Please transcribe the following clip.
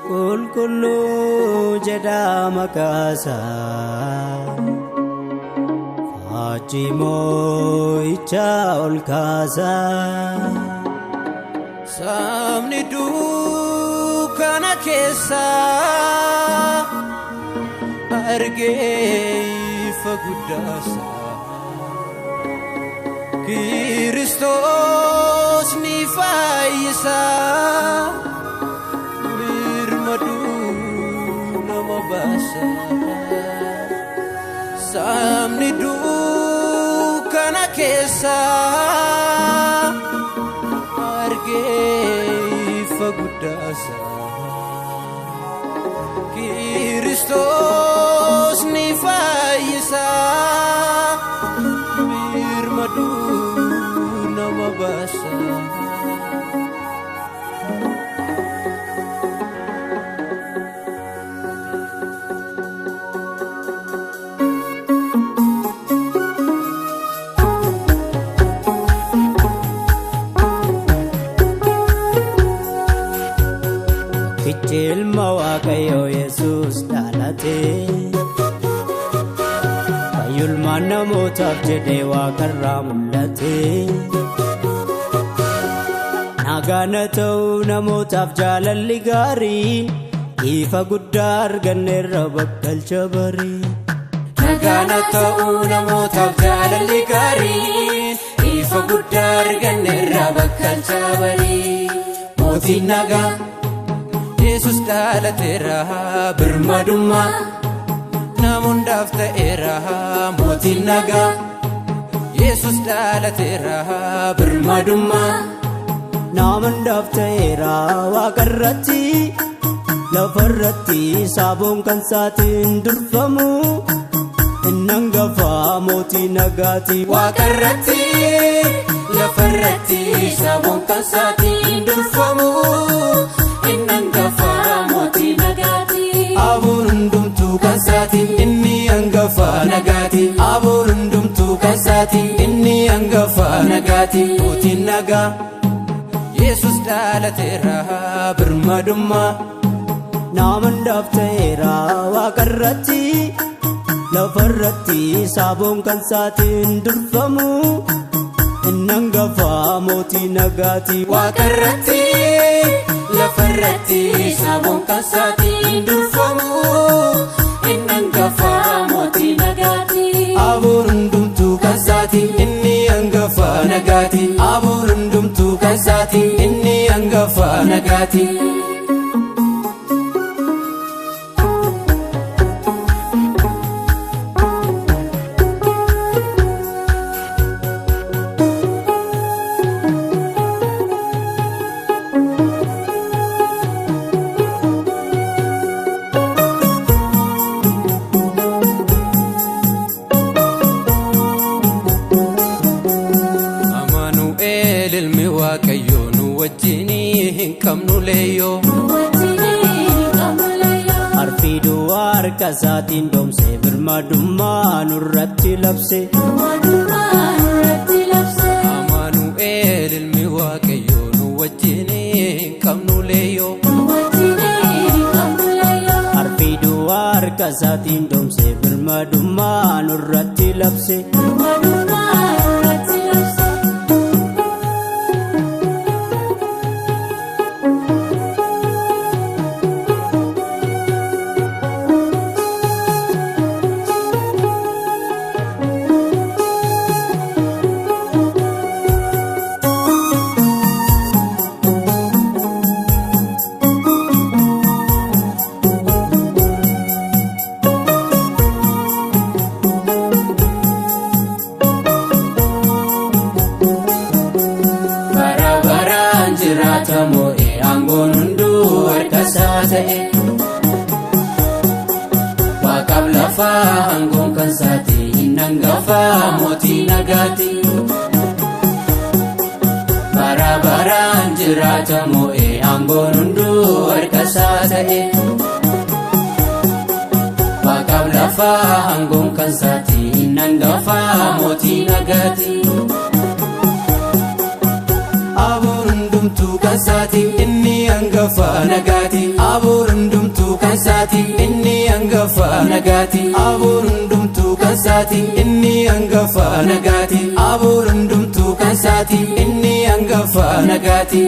Qulqulluu jedha maqaasa faajjii moo'icha ol kaasa sabni dukkana keessa argee ifa guddaasa Kiristoos ni fayyisa Sabni dukkana keessa argee ifa guddaasa Kiristoos ni fayyisa birmaduu nama baasa Ilma Waaqayyo Yesuus dhalate fayyummaa namootaaf jedhee waaqarraa mul'ate nagaan ta'uu namootaaf jaalalli gaariin ifa guddaa arganneerra bakkalcha barii nagaan ta'uu namootaaf jaalalli gaariin ifa guddaa arganneerra bakkalcha barii mootiin nagaa Yesus dhalateera birmadummaa namoondaaf ta'eera mootiin nagaa Yesus dhalateera birmadummaa namoondaaf ta'eera waaqarratti lafarratti saaboon kan isaatiin durfamu inni hangafa mootii nagaati waaqarratti lafarratti saaboon kan isaatiin durfamu Abuun hundumtuu kan isaati inni hangafa nagaati Abuun hundumtuu kan isaati inni hangafa nagaati mootiin nagaa Yesus dhalateera birmadummaa namoondaaf ta'eera waaqarratti lafarratti saaboon kan isaatiin durfamu inni hangafa mootii nagaati waaqarratti lafarratti saaboon kan isaatiin durfamu inni hangafa mootii nagaati Abuun hundumtuu kan isaati inni hangafa nagaati Abuun hundumtuu kan isaati inni hangafa nagaati ilmi Waaqayyo nu wajjini hin qabnu leeyyoo arfiiduu harka isaatiin doomsee birmadummaa nurratti labse Amaanu'eel ilmi Waaqayyo nu wajjini hin qabnu leeyyoo arfiiduu harka isaatiin doomsee birmadummaa nurratti labse Mo'ee aangoon hunduu harka isaa ta'e waaqaaf lafaa aangoon kan isaati inni hangafa mootii nagaati bara baraan jiraata mo'ee aangoon hunduu harka isaa ta'e waaqaaf lafaa aangoon kan isaati inni hangafa mootii nagaati kansati inni hangafa nagati aboor hundumtuu kansati inni hangafa nagati aboor hundumtuu kansati inni hangafa nagati aboor hundumtuu kansati inni hangafa nagati